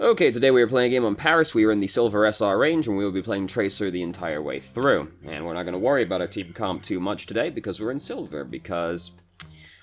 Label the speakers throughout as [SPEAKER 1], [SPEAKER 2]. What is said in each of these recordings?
[SPEAKER 1] Okay, today we are playing a game on Paris. We are in the Silver SR range, and we will be playing Tracer the entire way through. And we're not going to worry about our team comp too much today, because we're in Silver, because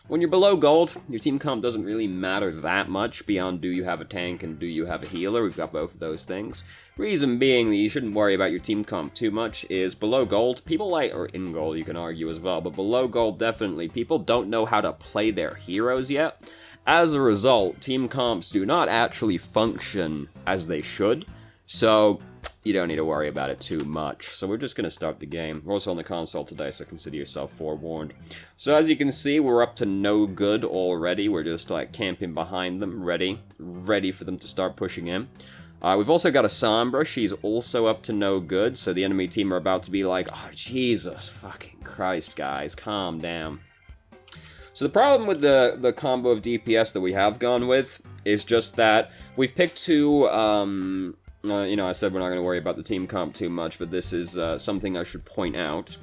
[SPEAKER 1] when you're below Gold, your team comp doesn't really matter that much beyond do you have a tank and do you have a healer. We've got both of those things. Reason being that you shouldn't worry about your team comp too much is below Gold, people like, or in Gold you can argue as well, but below Gold definitely, people don't know how to play their heroes yet. As a result, team comps do not actually function as they should, so you don't need to worry about it too much. So we're just going to start the game. We're also on the console today, so consider yourself forewarned. So as you can see, we're up to no good already. We're just like camping behind them, ready for them to start pushing in. We've also got a Sombra. She's also up to no good, so the enemy team are about to be like, oh, Jesus fucking Christ, guys, calm down. So the problem with the combo of DPS that we have gone with is just that we've picked two, you know, I said we're not going to worry about the team comp too much, but this is something I should point out,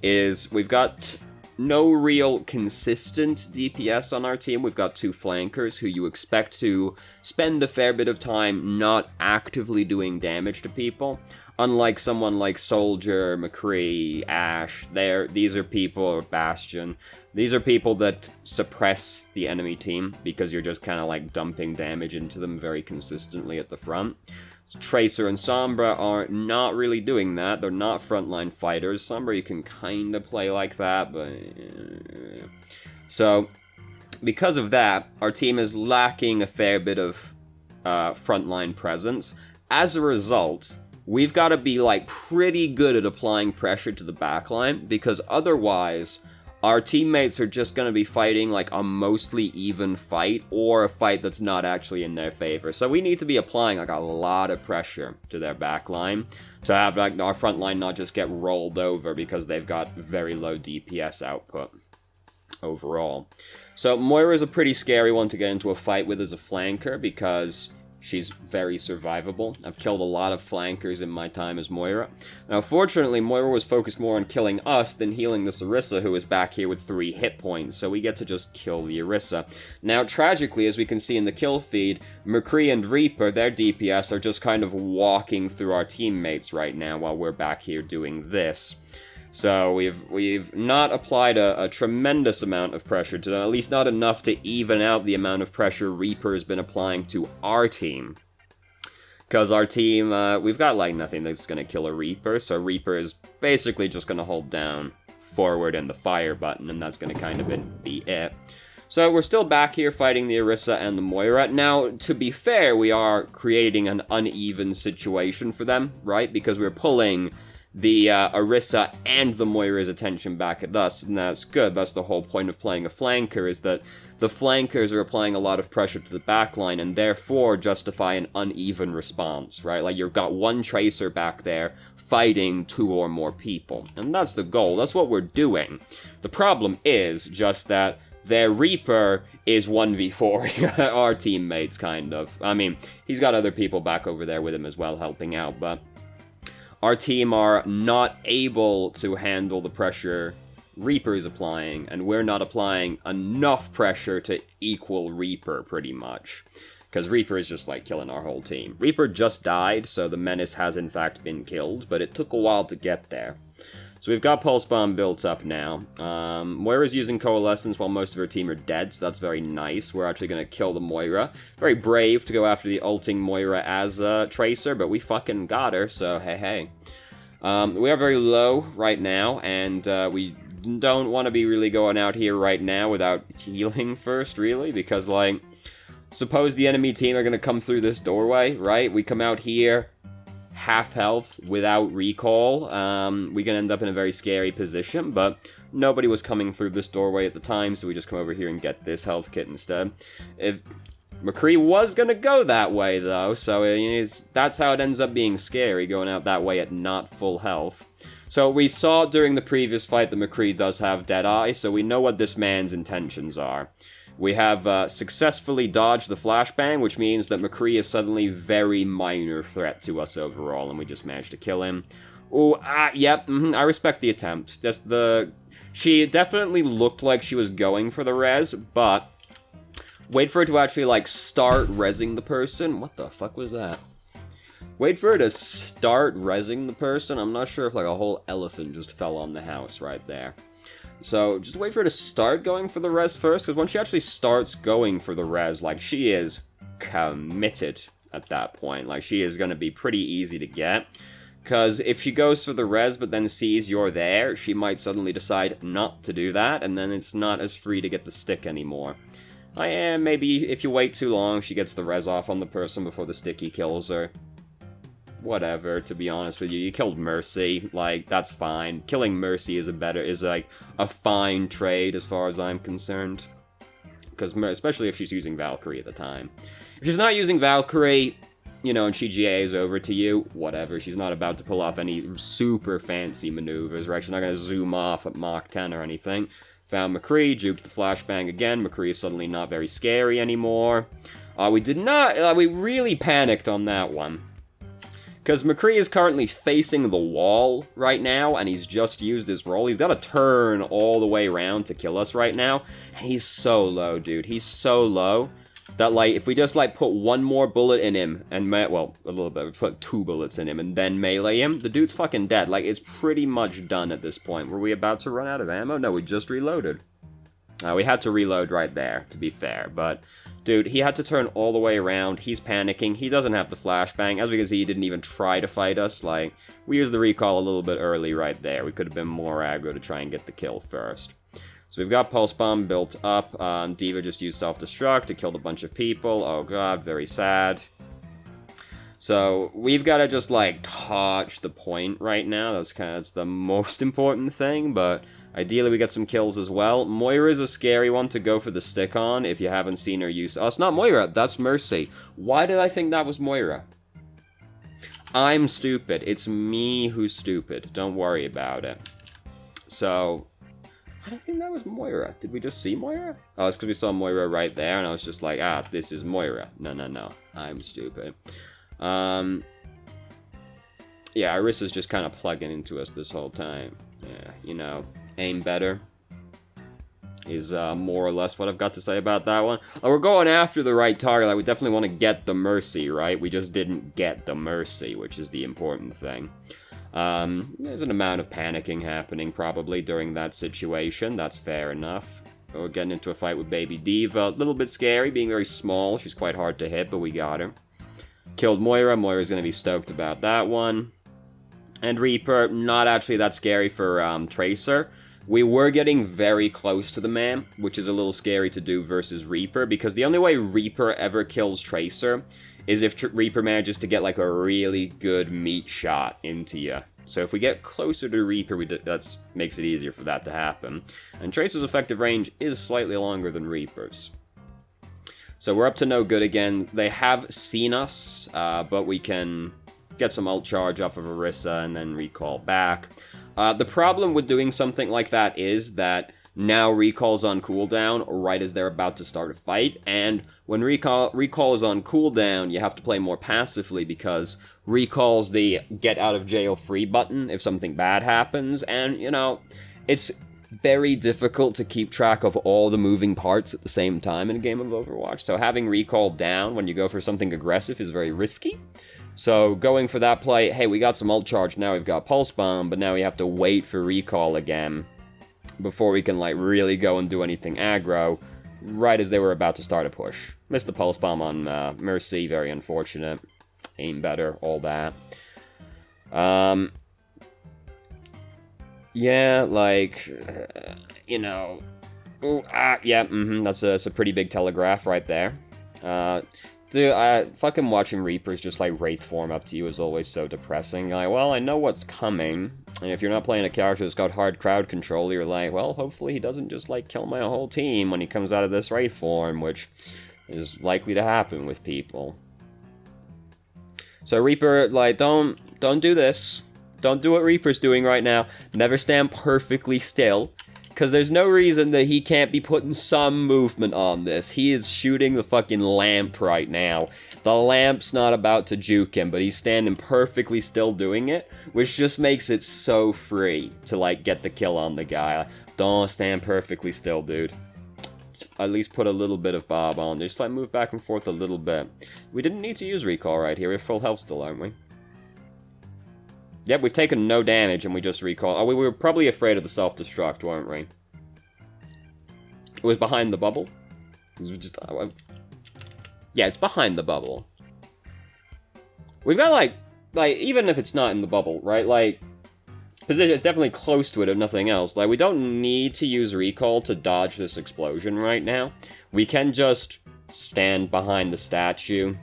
[SPEAKER 1] is we've got no real consistent DPS on our team. We've got two flankers who you expect to spend a fair bit of time not actively doing damage to people. Unlike someone like Soldier, McCree, Ash, these are people, or Bastion, these are people that suppress the enemy team because you're just kind of like dumping damage into them very consistently at the front. So Tracer and Sombra are not really doing that. They're not frontline fighters. Sombra you can kind of play like that, but... So, because of that, our team is lacking a fair bit of frontline presence. As a result, we've got to be like pretty good at applying pressure to the backline, because otherwise our teammates are just going to be fighting like a mostly even fight, or a fight that's not actually in their favor. So we need to be applying like a lot of pressure to their backline to have like our front line not just get rolled over because they've got very low DPS output overall. So Moira's a pretty scary one to get into a fight with as a flanker, because she's very survivable. I've killed a lot of flankers in my time as Moira. Now, fortunately, Moira was focused more on killing us than healing this Orisa, who is back here with 3 hit points, so we get to just kill the Orisa. Now, tragically, as we can see in the kill feed, McCree and Reaper, their DPS, are just kind of walking through our teammates right now while we're back here doing this. So we've not applied a tremendous amount of pressure to them, at least not enough to even out the amount of pressure Reaper has been applying to our team. Because our team, we've got like nothing that's going to kill a Reaper, so Reaper is basically just going to hold down forward and the fire button, and that's going to kind of be it. So we're still back here fighting the Orisa and the Moira. Now, to be fair, we are creating an uneven situation for them, right? Because we're pulling the Orisa and the Moira's attention back at us, and that's good. That's the whole point of playing a flanker, is that the flankers are applying a lot of pressure to the backline, and therefore justify an uneven response, right? Like, you've got one Tracer back there fighting 2 or more people, and that's the goal. That's what we're doing. The problem is just that their Reaper is 1v4 our teammates, kind of. I mean, he's got other people back over there with him as well, helping out, but our team are not able to handle the pressure Reaper is applying, and we're not applying enough pressure to equal Reaper, pretty much. Because Reaper is just, like, killing our whole team. Reaper just died, so the Menace has, in fact, been killed, but it took a while to get there. So we've got Pulse Bomb built up now. Moira's using Coalescence while most of her team are dead, so that's very nice. We're actually going to kill the Moira. Very brave to go after the ulting Moira as a Tracer, but we fucking got her, so hey. We are very low right now, and we don't want to be really going out here right now without healing first, really, because, like, suppose the enemy team are going to come through this doorway, right? We come out here half health without recall. We can end up in a very scary position, but nobody was coming through this doorway at the time, so we just come over here and get this health kit instead. If McCree was gonna go that way, though, so that's how it ends up being scary, going out that way at not full health. So we saw during the previous fight that McCree does have Deadeye, so we know what this man's intentions are. We have successfully dodged the flashbang, which means that McCree is suddenly very minor threat to us overall, and we just managed to kill him. Ooh, yep, I respect the attempt. She definitely looked like she was going for the res, but Wait for it to actually, like, start rezzing the person. What the fuck was that? Wait for it to start rezzing the person. I'm not sure if, like, a whole elephant just fell on the house right there. So, just wait for her to start going for the res first, because when she actually starts going for the res, like, she is committed at that point. Like, she is going to be pretty easy to get. Because if she goes for the res but then sees you're there, she might suddenly decide not to do that, and then it's not as free to get the stick anymore. Maybe if you wait too long, she gets the res off on the person before the sticky kills her. Whatever, to be honest with you. You killed Mercy, like, that's fine. Killing Mercy is like, a fine trade as far as I'm concerned. Because, especially if she's using Valkyrie at the time. If she's not using Valkyrie, you know, and she GAs over to you, whatever. She's not about to pull off any super fancy maneuvers, right? She's not going to zoom off at Mach 10 or anything. Found McCree, juked the flashbang again. McCree is suddenly not very scary anymore. We really panicked on that one. Because McCree is currently facing the wall right now, and he's just used his roll. He's got to turn all the way around to kill us right now. And he's so low, dude. He's so low that, like, if we just, like, put one more bullet in him, and, well, a little bit, we put 2 bullets in him, and then melee him, the dude's fucking dead. Like, it's pretty much done at this point. Were we about to run out of ammo? No, we just reloaded. We had to reload right there, to be fair, but... Dude, he had to turn all the way around. He's panicking. He doesn't have the flashbang. As we can see, he didn't even try to fight us. Like, we used the recall a little bit early right there. We could have been more aggro to try and get the kill first. So we've got Pulse Bomb built up. Diva just used Self-Destruct to kill a bunch of people. Oh god, very sad. So, we've got to just, like, touch the point right now. That's the most important thing, but... Ideally, we get some kills as well. Moira's a scary one to go for the stick on if you haven't seen her use... Oh, it's not Moira. That's Mercy. Why did I think that was Moira? I'm stupid. It's me who's stupid. Don't worry about it. So... Why did I think that was Moira? Did we just see Moira? Oh, it's because we saw Moira right there, and I was just like, ah, this is Moira. No. I'm stupid. Yeah, Arissa's just kind of plugging into us this whole time. Yeah, you know... Aim better is more or less what I've got to say about that one. We're going after the right target. Like, we definitely want to get the Mercy, right? We just didn't get the Mercy, which is the important thing. There's an amount of panicking happening probably during that situation. That's fair enough. We're getting into a fight with Baby Diva. A little bit scary, being very small. She's quite hard to hit, but we got her. Killed Moira. Moira's going to be stoked about that one. And Reaper, not actually that scary for Tracer. We were getting very close to the man, which is a little scary to do versus Reaper, because the only way Reaper ever kills Tracer is if Reaper manages to get, like, a really good meat shot into you. So if we get closer to Reaper, that makes it easier for that to happen. And Tracer's effective range is slightly longer than Reaper's. So we're up to no good again. They have seen us, but we can get some ult charge off of Orisa and then recall back. The problem with doing something like that is that now recall's on cooldown right as they're about to start a fight, and when recall is on cooldown, you have to play more passively because recall's the get out of jail free button if something bad happens, and, you know, it's very difficult to keep track of all the moving parts at the same time in a game of Overwatch, so having recall down when you go for something aggressive is very risky. So, going for that play, hey, we got some ult charge, now we've got Pulse Bomb, but now we have to wait for recall again before we can, like, really go and do anything aggro, right as they were about to start a push. Missed the Pulse Bomb on Mercy, very unfortunate. Aim better, all that. Yeah, like, you know... that's a pretty big telegraph right there. Dude, fucking watching Reapers just, like, Wraith form up to you is always so depressing. Like, well, I know what's coming, and if you're not playing a character that's got hard crowd control, you're like, well, hopefully he doesn't just, like, kill my whole team when he comes out of this Wraith form, which is likely to happen with people. So Reaper, like, don't do this. Don't do what Reaper's doing right now. Never stand perfectly still. Because there's no reason that he can't be putting some movement on this. He is shooting the fucking lamp right now. The lamp's not about to juke him, but he's standing perfectly still doing it, which just makes it so free to, like, get the kill on the guy. Don't stand perfectly still, dude. at least put a little bit of Bob on. Just like move back and forth a little bit. We didn't need to use recall right here. We have full health still, aren't we? Yep, we've taken no damage and we just recall. Oh, we were probably afraid of the self-destruct, weren't we? It was behind the bubble. It was just... yeah, it's behind the bubble. We've got, like, even if it's not in the bubble, right? Like, position is definitely close to it, if nothing else. Like, we don't need to use recall to dodge this explosion right now. We can just stand behind the statue,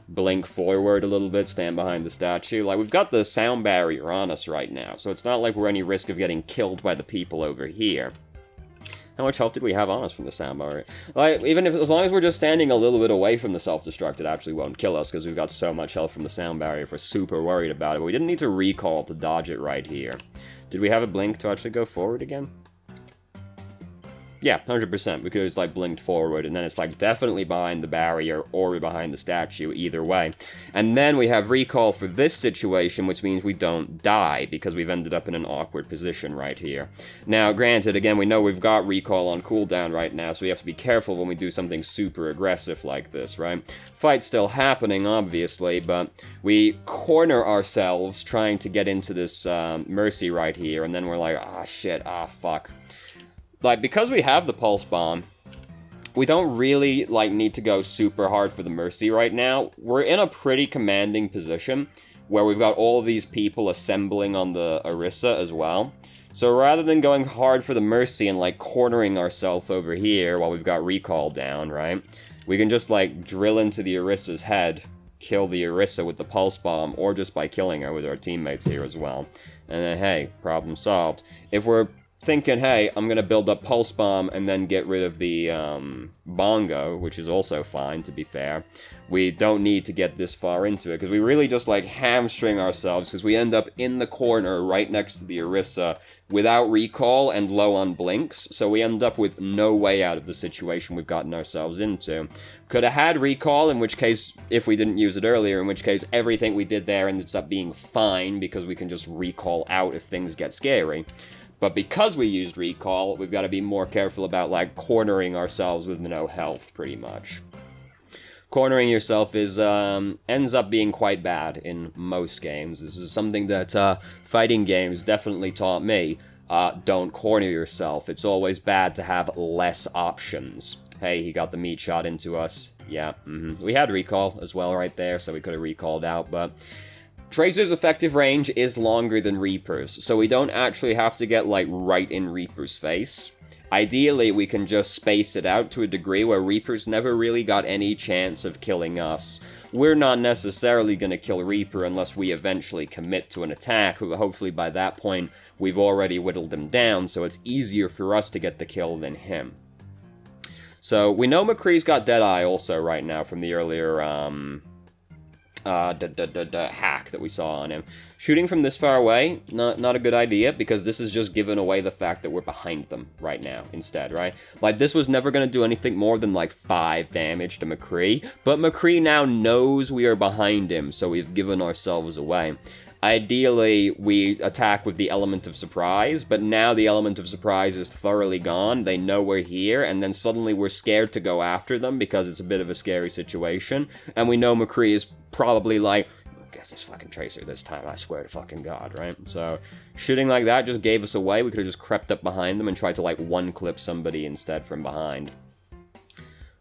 [SPEAKER 1] blink forward a little bit, stand behind the statue. Like, we've got the sound barrier on us right now, so it's not like we're any risk of getting killed by the people over here. How much health did we have on us from the sound barrier? Like, even if, as long as we're just standing a little bit away from the self-destruct, it actually won't kill us, because we've got so much health from the sound barrier if we're super worried about it. But we didn't need to recall to dodge it right here. Did we have a blink to actually go forward again? Yeah, 100%. We could have just, like, blinked forward, and then it's, like, definitely behind the barrier or behind the statue, either way. And then we have recall for this situation, which means we don't die, because we've ended up in an awkward position right here. Now, granted, again, we know we've got recall on cooldown right now, so we have to be careful when we do something super aggressive like this, right? Fight's still happening, obviously, but we corner ourselves trying to get into this Mercy right here, and then we're like, ah, shit, ah, fuck. Like, because we have the Pulse Bomb, we don't really, like, need to go super hard for the Mercy right now. We're in a pretty commanding position where we've got all these people assembling on the Orisa as well. So rather than going hard for the Mercy and, like, cornering ourselves over here while we've got recall down, right? We can just, like, drill into the Orisa's head, kill the Orisa with the Pulse Bomb, or just by killing her with our teammates here as well. And then, hey, problem solved. If we're thinking, hey, I'm gonna build up Pulse Bomb and then get rid of the Bongo, which is also fine, to be fair. We don't need to get this far into it, because we really just, like, hamstring ourselves, because we end up in the corner right next to the Orisa without recall and low on blinks, so we end up with no way out of the situation we've gotten ourselves into. Could have had recall, in which case, if we didn't use it earlier, in which case everything we did there ends up being fine, because we can just recall out if things get scary. But because we used recall, we've got to be more careful about, like, cornering ourselves with no health, pretty much. Cornering yourself is, ends up being quite bad in most games. This is something that, fighting games definitely taught me. Don't corner yourself. It's always bad to have less options. Hey, he got the meat shot into us. Yeah, We had recall as well right there, so we could have recalled out, but Tracer's effective range is longer than Reaper's, so we don't actually have to get, like, right in Reaper's face. Ideally, we can just space it out to a degree where Reaper's never really got any chance of killing us. We're not necessarily going to kill Reaper unless we eventually commit to an attack, but hopefully by that point we've already whittled him down, so it's easier for us to get the kill than him. So, we know McCree's got Deadeye also right now from the earlier, hack that we saw on him. Shooting from this far away, not a good idea, because this is just giving away the fact that we're behind them right now, instead, right? Like, this was never going to do anything more than, like, 5 damage to McCree, but McCree now knows we are behind him, so we've given ourselves away. Ideally, we attack with the element of surprise, but now the element of surprise is thoroughly gone. They know we're here, and then suddenly we're scared to go after them because it's a bit of a scary situation, and we know McCree is probably like, get this fucking Tracer this time, I swear to fucking God, right? So, shooting like that just gave us away. We could have just crept up behind them and tried to, like, one-clip somebody instead from behind.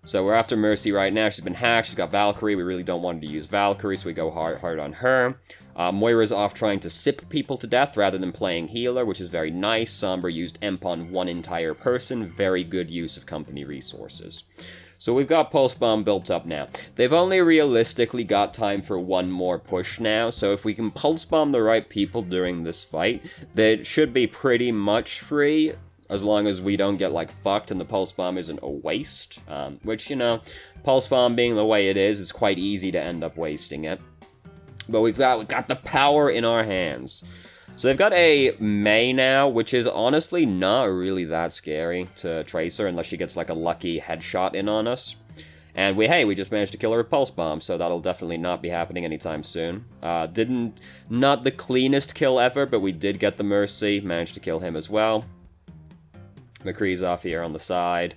[SPEAKER 1] So we're after Mercy right now. She's been hacked. She's got Valkyrie. We really don't want to use Valkyrie, so we go hard on her. Moira's off trying to sip people to death rather than playing healer, which is very nice. Sombra used Emp on one entire person. Very good use of company resources. So we've got Pulse Bomb built up now. They've only realistically got time for one more push now, so if we can Pulse Bomb the right people during this fight, they should be pretty much free, as long as we don't get, like, fucked and the Pulse Bomb isn't a waste. Which, you know, Pulse Bomb being the way it is, it's quite easy to end up wasting it. But we've got the power in our hands. So they've got a Mei now, which is honestly not really that scary to Tracer unless she gets, like, a lucky headshot in on us. And we just managed to kill her with Pulse Bomb, so that'll definitely not be happening anytime soon. Not the cleanest kill ever, but we did get the Mercy, managed to kill him as well. McCree's off here on the side.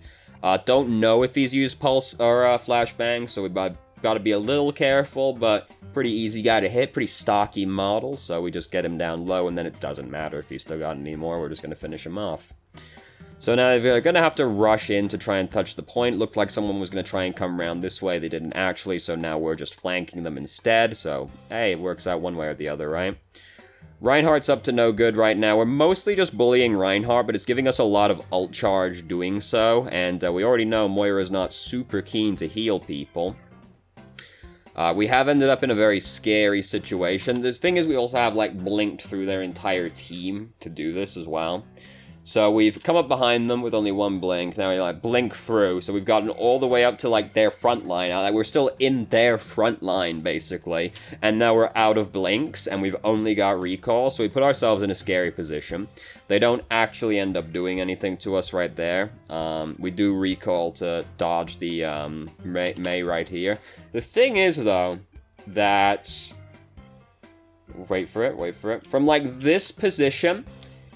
[SPEAKER 1] Don't know if he's used pulse or flashbang, so we've got to be a little careful, but pretty easy guy to hit, pretty stocky model, so we just get him down low, and then it doesn't matter if he's still got any more, we're just going to finish him off. So now we're going to have to rush in to try and touch the point. Looked like someone was going to try and come around this way. They didn't actually, so now we're just flanking them instead. So, hey, it works out one way or the other, right? Reinhardt's up to no good right now. We're mostly just bullying Reinhardt, but it's giving us a lot of ult charge doing so. And we already know Moira's not super keen to heal people. We have ended up in a very scary situation. The thing is, we also have, like, blinked through their entire team to do this as well. So we've come up behind them with only one blink. Now we like blink through. So we've gotten all the way up to like their front line. Like we're still in their front line basically. And now we're out of blinks and we've only got recall. So we put ourselves in a scary position. They don't actually end up doing anything to us right there. We do recall to dodge the Mei right here. The thing is though that... Wait for it. From like this position...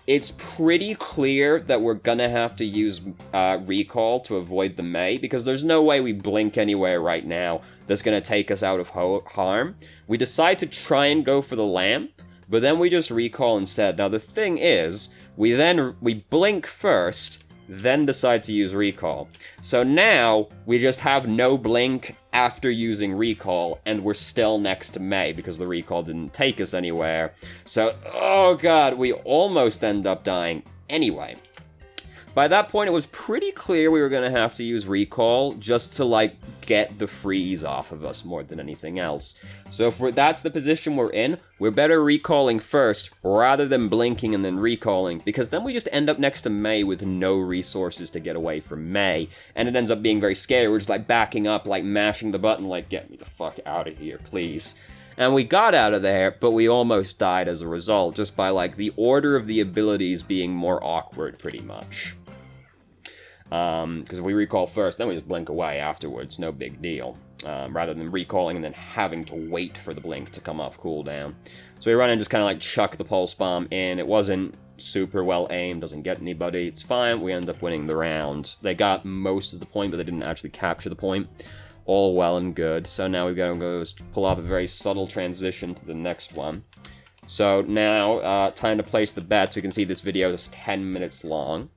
[SPEAKER 1] It's pretty clear that we're gonna have to use recall to avoid the Mei, because there's no way we blink anywhere right now that's gonna take us out of harm. We decide to try and go for the lamp, but then we just recall instead. Now the thing is, we blink first, then decide to use recall. So now, we just have no blink after using recall, and we're still next to Mei, because the recall didn't take us anywhere. So, oh god, we almost end up dying anyway. By that point, it was pretty clear we were going to have to use recall just to, like, get the freeze off of us more than anything else. So if that's the position we're in, we're better recalling first rather than blinking and then recalling, because then we just end up next to Mei with no resources to get away from Mei, and it ends up being very scary. We're just, like, backing up, like, mashing the button, like, get me the fuck out of here, please. And we got out of there, but we almost died as a result, just by, like, the order of the abilities being more awkward, pretty much. Because if we recall first, then we just blink away afterwards, no big deal. Rather than recalling and then having to wait for the blink to come off cooldown. So we run and just kind of like chuck the pulse bomb in. It wasn't super well aimed, doesn't get anybody, it's fine, we end up winning the round. They got most of the point, but they didn't actually capture the point. All well and good. So now we've got to go pull off a very subtle transition to the next one. So now, time to place the bets. We can see this video is 10 minutes long.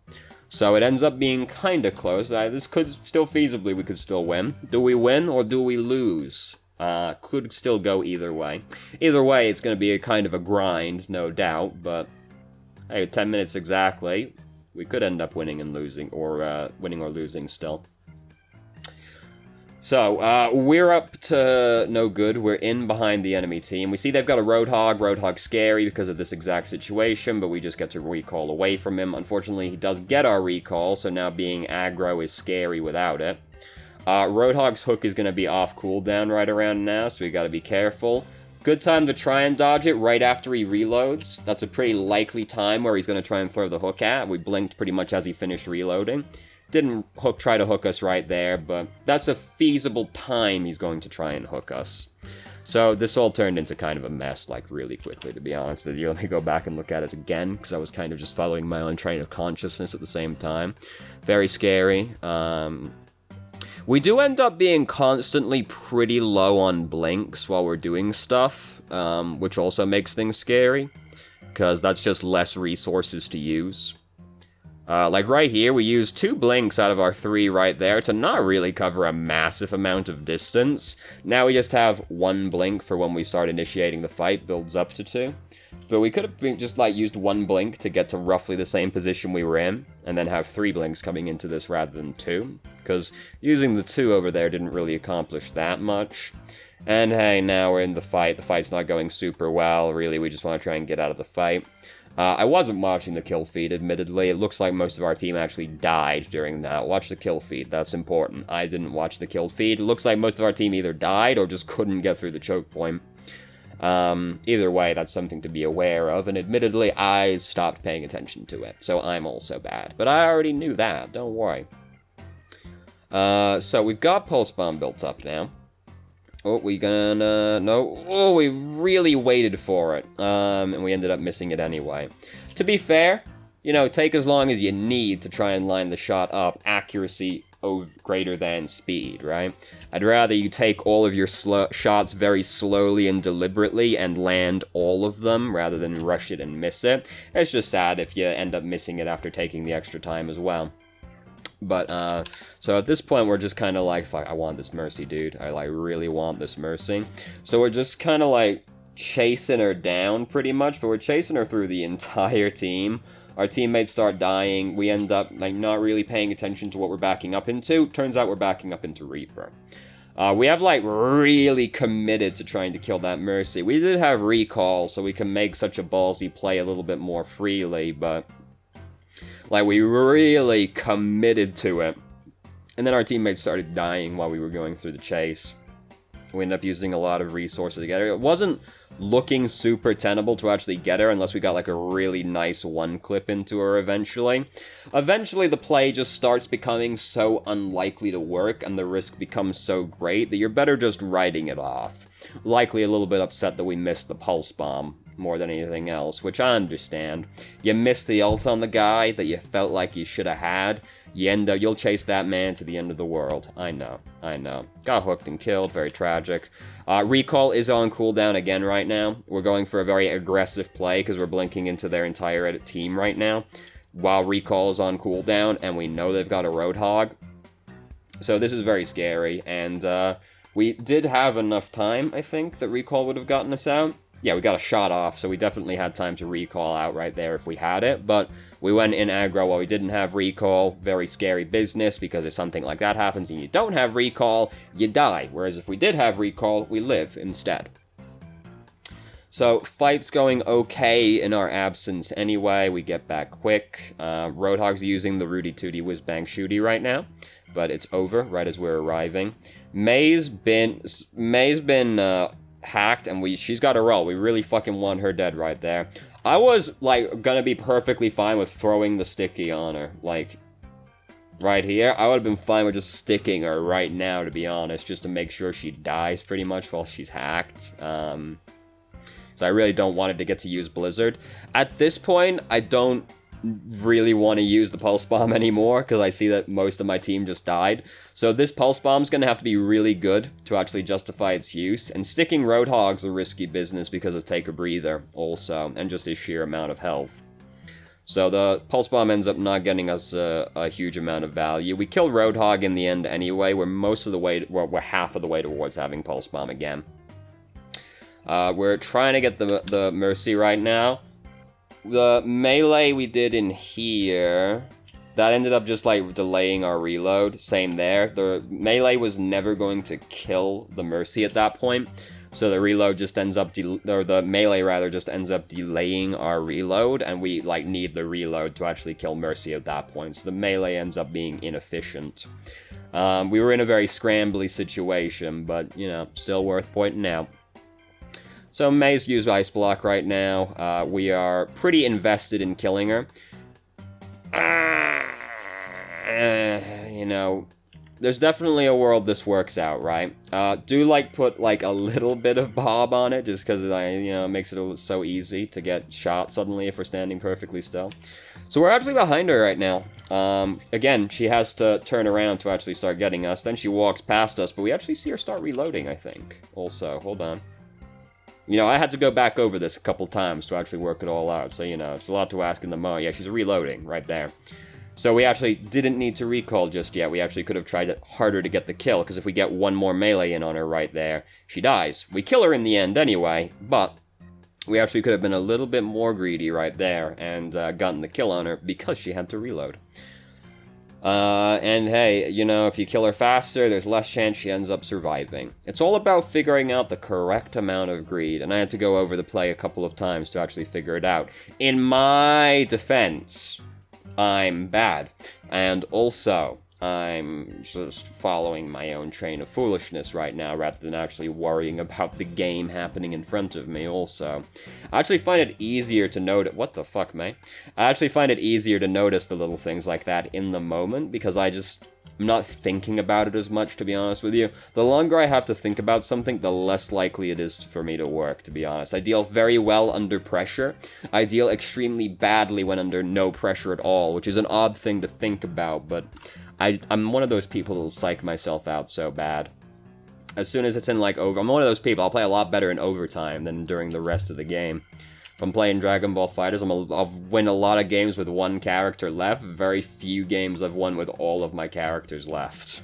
[SPEAKER 1] So it ends up being kind of close. This could still feasibly, we could still win. Do we win or do we lose? Could still go either way. Either way, it's going to be a kind of a grind, no doubt, but hey, 10 minutes exactly. We could end up winning and losing, or winning or losing still. So, we're up to no good. We're in behind the enemy team. We see they've got a Roadhog. Roadhog's scary because of this exact situation, but we just get to recall away from him. Unfortunately, he does get our recall, so now being aggro is scary without it. Roadhog's hook is going to be off cooldown right around now, so we got to be careful. Good time to try and dodge it right after he reloads. That's a pretty likely time where he's going to try and throw the hook at. We blinked pretty much as he finished reloading. Didn't try to hook us right there, but that's a feasible time he's going to try and hook us. So this all turned into kind of a mess, like, really quickly, to be honest with you. Let me go back and look at it again, because I was kind of just following my own train of consciousness at the same time. Very scary. We do end up being constantly pretty low on blinks while we're doing stuff, which also makes things scary, because that's just less resources to use. Like right here, we use 2 blinks out of our 3 right there to not really cover a massive amount of distance. Now we just have 1 blink for when we start initiating the fight, builds up to 2. But we could have just like used 1 blink to get to roughly the same position we were in, and then have 3 blinks coming into this rather than 2. Because using the 2 over there didn't really accomplish that much. And hey, now we're in the fight. The fight's not going super well, really. We just want to try and get out of the fight. I wasn't watching the kill feed, admittedly. It looks like most of our team actually died during that. Watch the kill feed, that's important. I didn't watch the kill feed. It looks like most of our team either died or just couldn't get through the choke point. Either way, that's something to be aware of, and admittedly, I stopped paying attention to it, so I'm also bad. But I already knew that, don't worry. So we've got Pulse Bomb built up now. Oh, we gonna... no. Oh, we really waited for it. And we ended up missing it anyway. To be fair, you know, take as long as you need to try and line the shot up. Accuracy greater than speed, right? I'd rather you take all of your shots very slowly and deliberately and land all of them rather than rush it and miss it. It's just sad if you end up missing it after taking the extra time as well. But, so at this point, we're just kind of like, fuck, I want this Mercy, dude. I, like, really want this Mercy. So we're just kind of, like, chasing her down, pretty much, but we're chasing her through the entire team. Our teammates start dying. We end up, like, not really paying attention to what we're backing up into. Turns out we're backing up into Reaper. We have, like, really committed to trying to kill that Mercy. We did have recall, so we can make such a ballsy play a little bit more freely, but... like, we really committed to it. And then our teammates started dying while we were going through the chase. We ended up using a lot of resources to get her. It wasn't looking super tenable to actually get her unless we got, like, a really nice one-clip into her eventually. Eventually, the play just starts becoming so unlikely to work, and the risk becomes so great that you're better just writing it off. Likely a little bit upset that we missed the pulse bomb more than anything else, which I understand. You missed the ult on the guy that you felt like you should have had. You'll chase that man to the end of the world. I know. Got hooked and killed, very tragic. Recall is on cooldown again right now. We're going for a very aggressive play because we're blinking into their entire team right now, while Recall is on cooldown, and we know they've got a Roadhog. So this is very scary, and we did have enough time, I think, that Recall would have gotten us out. Yeah, we got a shot off, so we definitely had time to recall out right there if we had it, but we went in aggro while we didn't have recall. Very scary business, because if something like that happens and you don't have recall, you die, whereas if we did have recall, we live instead. So, fight's going okay in our absence anyway. We get back quick. Roadhog's using the Rudy Tooty Whizbang Shooty right now, but it's over right as we're arriving. May's been hacked, and she's got a roll. We really fucking want her dead right there. I was, like, gonna be perfectly fine with throwing the sticky on her. Like, right here, I would have been fine with just sticking her right now, to be honest, just to make sure she dies pretty much while she's hacked. So I really don't want it to get to use Blizzard. At this point, I don't really want to use the Pulse Bomb anymore, because I see that most of my team just died. So this Pulse Bomb's going to have to be really good to actually justify its use, and sticking Roadhog's a risky business because of Take a Breather, also, and just his sheer amount of health. So the Pulse Bomb ends up not getting us a huge amount of value. We kill Roadhog in the end anyway. We're most of the way, we're half of the way towards having Pulse Bomb again. We're trying to get the Mercy right now. The melee we did in here, that ended up just, like, delaying our reload. Same there. The melee was never going to kill the Mercy at that point, so the reload just ends up, or the melee, rather, just ends up delaying our reload, and we, like, need the reload to actually kill Mercy at that point, so the melee ends up being inefficient. We were in a very scrambly situation, but, you know, still worth pointing out. So May's used Ice Block right now. We are pretty invested in killing her. You know, there's definitely a world this works out, right? Do, like, put, like, a little bit of Bob on it, just because, you know, it makes it so easy to get shot suddenly if we're standing perfectly still. So we're actually behind her right now. Again, she has to turn around to actually start getting us. Then she walks past us, but we actually see her start reloading, I think. Also, hold on. You know, I had to go back over this a couple times to actually work it all out, so, you know, it's a lot to ask in the moment. Yeah, she's reloading right there. So we actually didn't need to recall just yet. We actually could have tried it harder to get the kill, because if we get one more melee in on her right there, she dies. We kill her in the end anyway, but we actually could have been a little bit more greedy right there and gotten the kill on her because she had to reload. And hey, you know, if you kill her faster, there's less chance she ends up surviving. It's all about figuring out the correct amount of greed, and I had to go over the play a couple of times to actually figure it out. In my defense, I'm bad, and also, I'm just following my own train of foolishness right now, rather than actually worrying about the game happening in front of me also. I actually find it easier to notice— what the fuck, mate? I actually find it easier to notice the little things like that in the moment, because I'm not thinking about it as much, to be honest with you. The longer I have to think about something, the less likely it is for me to work, to be honest. I deal very well under pressure. I deal extremely badly when under no pressure at all, which is an odd thing to think about, but I'm one of those people who'll psych myself out so bad. As soon as it's in, like, I'm one of those people, I'll play a lot better in overtime than during the rest of the game. If I'm playing Dragon Ball FighterZ, I'll win a lot of games with one character left. Very few games I've won with all of my characters left.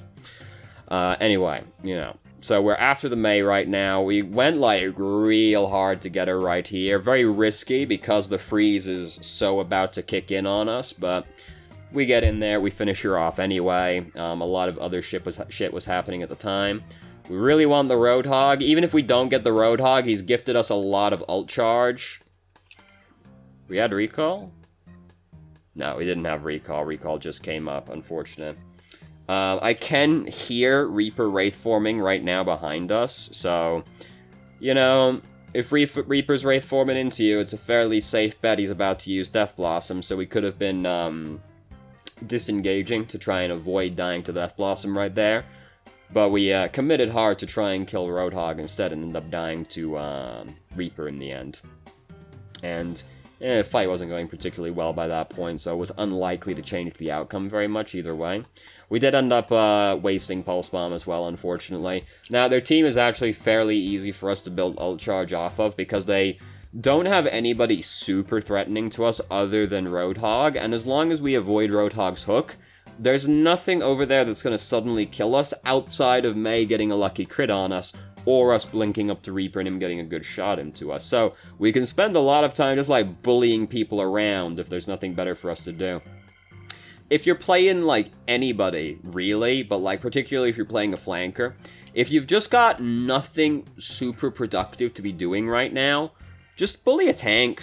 [SPEAKER 1] Anyway, you know. So we're after the Mei right now. We went, like, real hard to get her right here. Very risky because the freeze is so about to kick in on us, but we get in there, we finish her off anyway. A lot of other shit was happening at the time. We really want the Roadhog. Even if we don't get the Roadhog, he's gifted us a lot of ult charge. We had recall? No, we didn't have recall. Recall just came up, unfortunate. I can hear Reaper Wraith forming right now behind us, so, you know, if Reaper's Wraith forming into you, it's a fairly safe bet he's about to use Death Blossom, so we could have been disengaging to try and avoid dying to Death Blossom right there. But we committed hard to try and kill Roadhog instead and ended up dying to Reaper in the end. And the fight wasn't going particularly well by that point, so it was unlikely to change the outcome very much either way. We did end up wasting Pulse Bomb as well, unfortunately. Now, their team is actually fairly easy for us to build ult charge off of because they don't have anybody super threatening to us other than Roadhog, and as long as we avoid Roadhog's hook, there's nothing over there that's going to suddenly kill us outside of Mei getting a lucky crit on us, or us blinking up to Reaper and him getting a good shot into us. So we can spend a lot of time just, like, bullying people around if there's nothing better for us to do. If you're playing, like, anybody, really, but, like, particularly if you're playing a flanker, if you've just got nothing super productive to be doing right now, just bully a tank.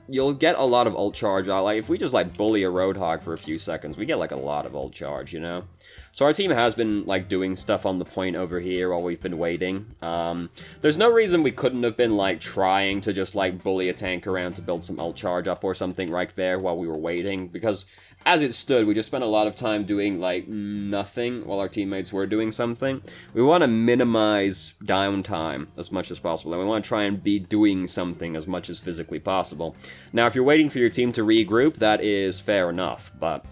[SPEAKER 1] You'll get a lot of ult charge out. Like, if we just, like, bully a Roadhog for a few seconds, we get, like, a lot of ult charge, you know? So our team has been, like, doing stuff on the point over here while we've been waiting. There's no reason we couldn't have been, like, trying to just, like, bully a tank around to build some ult charge up or something right there while we were waiting, because as it stood, we just spent a lot of time doing, like, nothing while our teammates were doing something. We want to minimize downtime as much as possible, and we want to try and be doing something as much as physically possible. Now, if you're waiting for your team to regroup, that is fair enough, but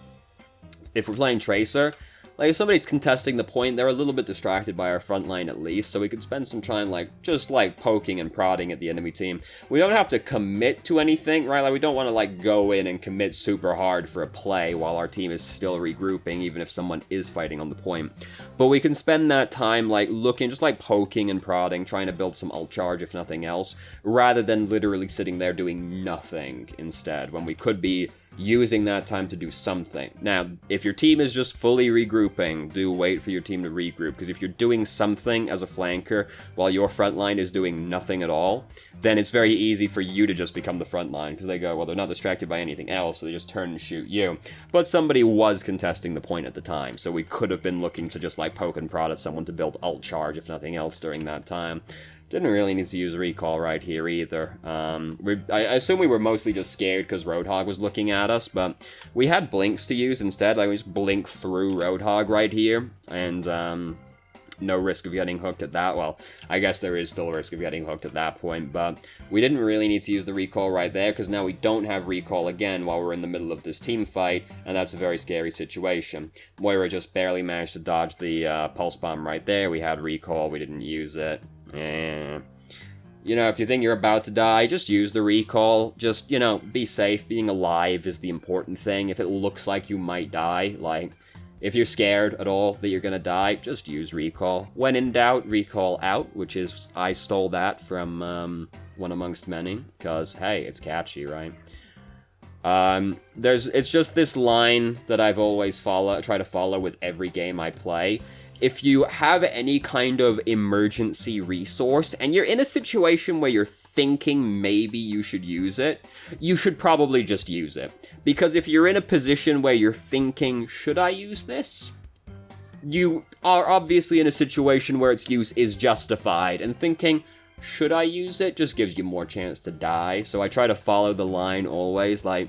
[SPEAKER 1] if we're playing Tracer, like, if somebody's contesting the point, they're a little bit distracted by our front line at least, so we could spend some time, like, just, like, poking and prodding at the enemy team. We don't have to commit to anything, right? Like, we don't want to, like, go in and commit super hard for a play while our team is still regrouping, even if someone is fighting on the point. But we can spend that time, like, looking, just, like, poking and prodding, trying to build some ult charge, if nothing else, rather than literally sitting there doing nothing instead, when we could be using that time to do something. Now, if your team is just fully regrouping, do wait for your team to regroup, because if you're doing something as a flanker while your front line is doing nothing at all, then it's very easy for you to just become the front line, because they go, well, they're not distracted by anything else, so they just turn and shoot you. But somebody was contesting the point at the time, so we could have been looking to just, like, poke and prod at someone to build ult charge, if nothing else, during that time. Didn't really need to use recall right here either. I assume we were mostly just scared because Roadhog was looking at us, but we had blinks to use instead. Like, we just blink through Roadhog right here, and no risk of getting hooked at that. Well, I guess there is still a risk of getting hooked at that point, but we didn't really need to use the recall right there, because now we don't have recall again while we're in the middle of this team fight, and that's a very scary situation. Moira just barely managed to dodge the pulse bomb right there. We had recall, we didn't use it. You know, if you think you're about to die, just use the recall. Just, you know, be safe. Being alive is the important thing. If it looks like you might die, like, if you're scared at all that you're gonna die, just use recall. When in doubt, recall out, which is, I stole that from one amongst many, because, hey, it's catchy, right? It's just this line that I've always try to follow with every game I play. If you have any kind of emergency resource, and you're in a situation where you're thinking maybe you should use it, you should probably just use it. Because if you're in a position where you're thinking, should I use this? You are obviously in a situation where its use is justified, and thinking, should I use it, just gives you more chance to die. So I try to follow the line always, like,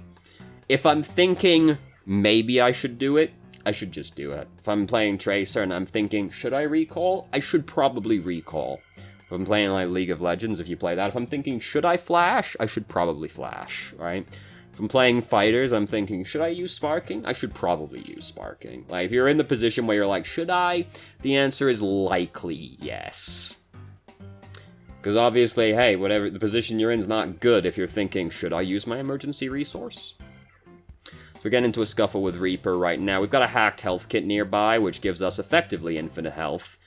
[SPEAKER 1] if I'm thinking maybe I should do it, I should just do it. If I'm playing Tracer and I'm thinking, should I recall? I should probably recall. If I'm playing, like, League of Legends, if you play that, if I'm thinking, should I flash? I should probably flash, right? From playing fighters, I'm thinking, should I use sparking? I should probably use sparking. Like, if you're in the position where you're like, should I? The answer is likely yes. Because obviously, hey, whatever the position you're in is not good if you're thinking, should I use my emergency resource? So we're getting into a scuffle with Reaper right now. We've got a hacked health kit nearby, which gives us effectively infinite health.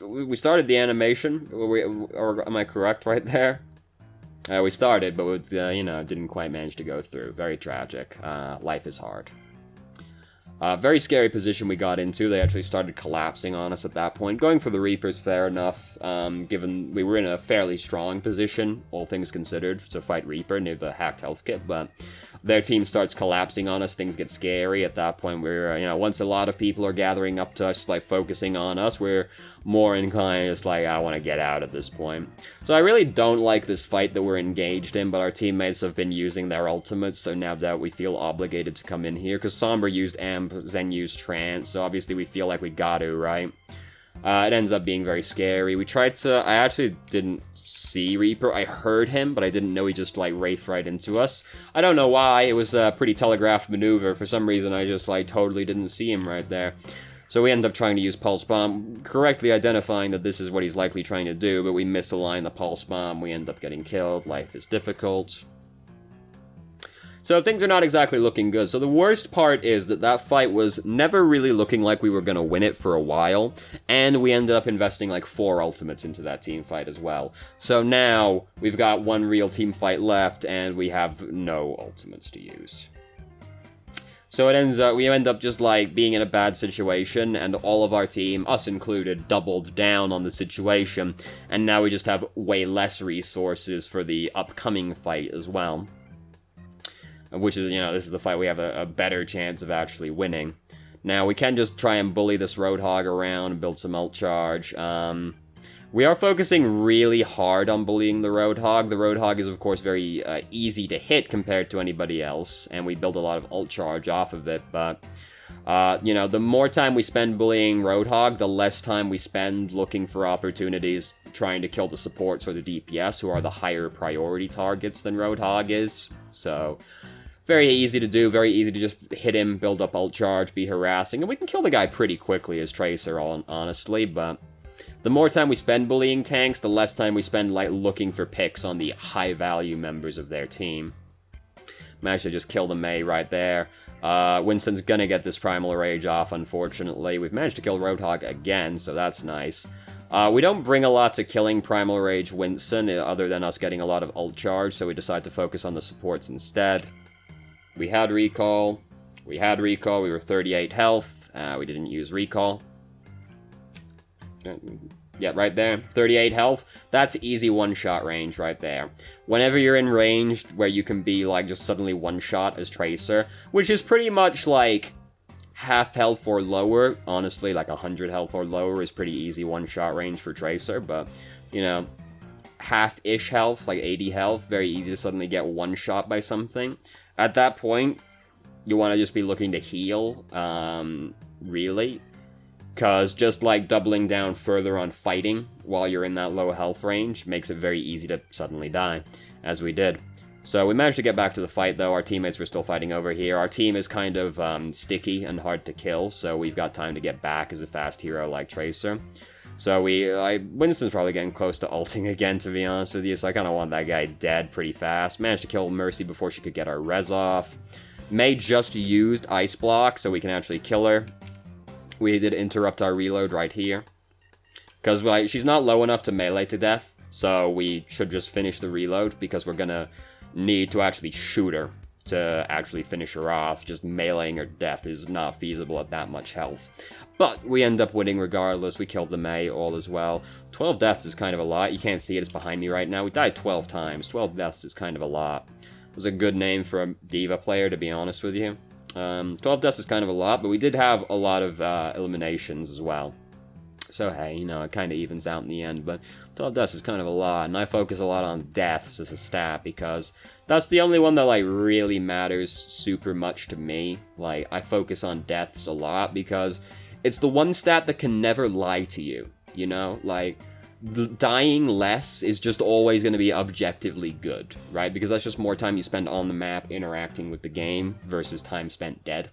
[SPEAKER 1] We started the animation, or am I correct right there? We started, but didn't quite manage to go through. Very tragic. Life is hard. Very scary position we got into. They actually started collapsing on us at that point. Going for the Reapers, fair enough, given we were in a fairly strong position, all things considered, to fight Reaper near the hacked health kit, but their team starts collapsing on us, things get scary. At that point, we're, once a lot of people are gathering up to us, like, focusing on us, we're more inclined, just like, I want to get out at this point. So I really don't like this fight that we're engaged in, but our teammates have been using their ultimates, so now that we feel obligated to come in here, because Sombra used Amp, Zen used Trance, so obviously we feel like we got to, right? It ends up being very scary. We tried to... I actually didn't see Reaper. I heard him, but I didn't know he just, like, raced right into us. I don't know why. It was a pretty telegraphed maneuver. For some reason, I just, like, totally didn't see him right there. So we end up trying to use Pulse Bomb, correctly identifying that this is what he's likely trying to do, but we misalign the Pulse Bomb. We end up getting killed. Life is difficult. So things are not exactly looking good. So the worst part is that fight was never really looking like we were going to win it for a while, and we ended up investing like 4 ultimates into that team fight as well. So now we've got 1 real team fight left, and we have no ultimates to use. So we end up just like being in a bad situation, and all of our team, us included, doubled down on the situation, and now we just have way less resources for the upcoming fight as well. Which is, this is the fight we have a better chance of actually winning. Now, we can just try and bully this Roadhog around and build some ult charge. We are focusing really hard on bullying the Roadhog. The Roadhog is, of course, very easy to hit compared to anybody else, and we build a lot of ult charge off of it, but... the more time we spend bullying Roadhog, the less time we spend looking for opportunities trying to kill the supports or the DPS, who are the higher priority targets than Roadhog is. So... very easy to do, very easy to just hit him, build up ult charge, be harassing, and we can kill the guy pretty quickly as Tracer, honestly, but the more time we spend bullying tanks, the less time we spend, like, looking for picks on the high-value members of their team. Managed to just kill the Mei right there. Winston's gonna get this Primal Rage off, unfortunately. We've managed to kill Roadhog again, so that's nice. We don't bring a lot to killing Primal Rage Winston, other than us getting a lot of ult charge, so we decide to focus on the supports instead. We had recall, we were 38 health, we didn't use recall. Yeah, right there, 38 health, that's easy one-shot range right there. Whenever you're in range where you can be, like, just suddenly one-shot as Tracer, which is pretty much, like, half health or lower, honestly, like 100 health or lower is pretty easy one-shot range for Tracer, but, half-ish health, like 80 health, very easy to suddenly get one-shot by something. At that point, you want to just be looking to heal, really, because just, like, doubling down further on fighting while you're in that low health range makes it very easy to suddenly die, as we did. So we managed to get back to the fight, though. Our teammates were still fighting over here. Our team is kind of sticky and hard to kill, so we've got time to get back as a fast hero like Tracer. So Winston's probably getting close to ulting again, to be honest with you, so I kind of want that guy dead pretty fast. Managed to kill Mercy before she could get our res off. Mei just used Ice Block, so we can actually kill her. We did interrupt our reload right here. Because, like, she's not low enough to melee to death, so we should just finish the reload, because we're gonna need to actually shoot her to actually finish her off. Just meleeing her death is not feasible at that much health. But we end up winning regardless. We killed the Mei, all as well. 12 deaths is kind of a lot. You can't see it, it's behind me right now. We died 12 times. 12 deaths is kind of a lot. It was a good name for a D.Va player, to be honest with you. 12 deaths is kind of a lot, but we did have a lot of eliminations as well. So hey, it kind of evens out in the end, but 12 deaths is kind of a lot, and I focus a lot on deaths as a stat, because that's the only one that, like, really matters super much to me. Like, I focus on deaths a lot, because it's the one stat that can never lie to you, Like, dying less is just always going to be objectively good, right? Because that's just more time you spend on the map interacting with the game versus time spent dead.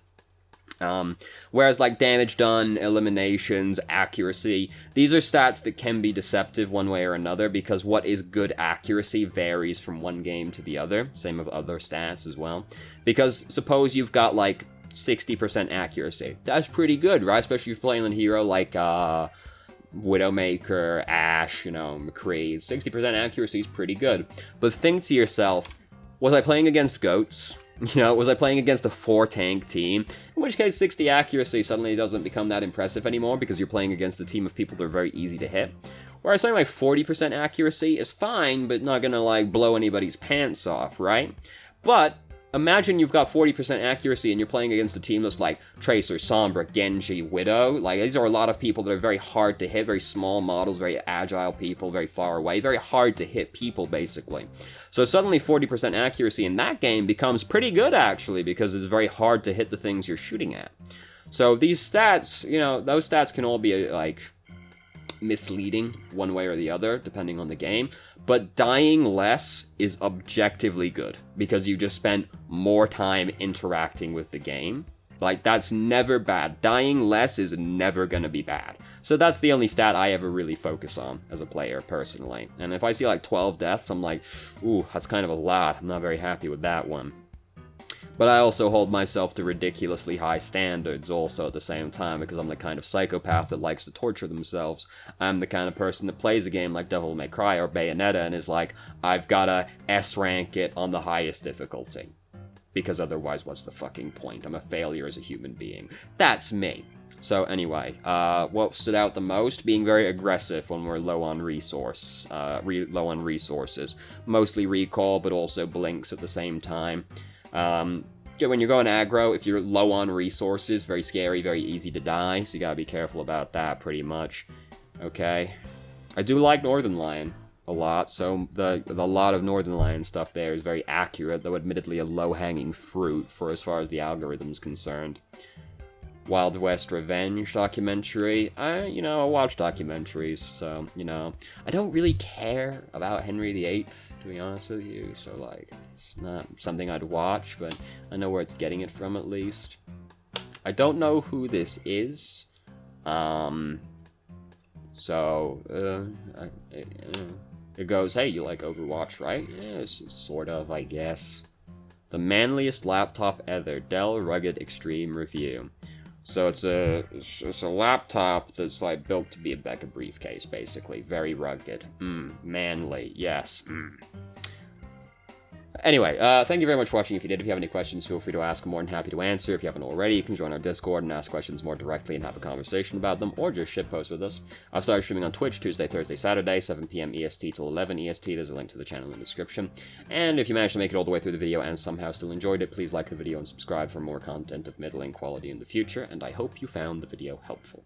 [SPEAKER 1] Whereas like damage done, eliminations, accuracy, these are stats that can be deceptive one way or another, because what is good accuracy varies from one game to the other. Same with other stats as well. Because suppose you've got like 60% accuracy. That's pretty good, right? Especially if you're playing a hero like Widowmaker, Ashe, you know, McCree. 60% accuracy is pretty good. But think to yourself, was I playing against goats? You know, was I playing against a 4-tank team? In which case, 60 accuracy suddenly doesn't become that impressive anymore, because you're playing against a team of people that are very easy to hit. Whereas something like 40% accuracy is fine, but not gonna, like, blow anybody's pants off, right? But imagine you've got 40% accuracy and you're playing against a team that's like Tracer, Sombra, Genji, Widow. Like, these are a lot of people that are very hard to hit, very small models, very agile people, very far away, very hard to hit people, basically. So suddenly 40% accuracy in that game becomes pretty good, actually, because it's very hard to hit the things you're shooting at. So these stats, you know, those stats can all be, like, misleading one way or the other, depending on the game. But dying less is objectively good, because you just spent more time interacting with the game. Like, that's never bad. Dying less is never gonna be bad. So that's the only stat I ever really focus on as a player, personally. And if I see like 12 deaths, I'm like, ooh, that's kind of a lot. I'm not very happy with that one. But I also hold myself to ridiculously high standards also at the same time, because I'm the kind of psychopath that likes to torture themselves. I'm the kind of person that plays a game like Devil May Cry or Bayonetta and is like, I've gotta S-rank it on the highest difficulty. Because otherwise, what's the fucking point? I'm a failure as a human being. That's me. So anyway, what stood out the most? Being very aggressive when we're low on resources. Mostly recall, but also blinks at the same time. When you're going aggro, if you're low on resources, very scary, very easy to die, so you gotta be careful about that, pretty much. Okay. I do like Northern Lion a lot, so the lot of Northern Lion stuff there is very accurate, though admittedly a low-hanging fruit for as far as the algorithm's concerned. Wild West Revenge documentary. I watch documentaries, so, you know. I don't really care about Henry VIII, to be honest with you, so, like, it's not something I'd watch, but I know where it's getting it from, at least. I don't know who this is. It goes, hey, you like Overwatch, right? Yes, sort of, I guess. The manliest laptop ever, Dell Rugged Extreme Review. So it's a laptop that's like built to be like a briefcase, basically. Very rugged. Manly. Yes. Anyway, thank you very much for watching. If you did, if you have any questions, feel free to ask. I'm more than happy to answer. If you haven't already, you can join our Discord and ask questions more directly and have a conversation about them, or just shitpost with us. I've started streaming on Twitch Tuesday, Thursday, Saturday, 7 p.m. EST till 11 EST. There's a link to the channel in the description. And if you managed to make it all the way through the video and somehow still enjoyed it, please like the video and subscribe for more content of middling quality in the future, and I hope you found the video helpful.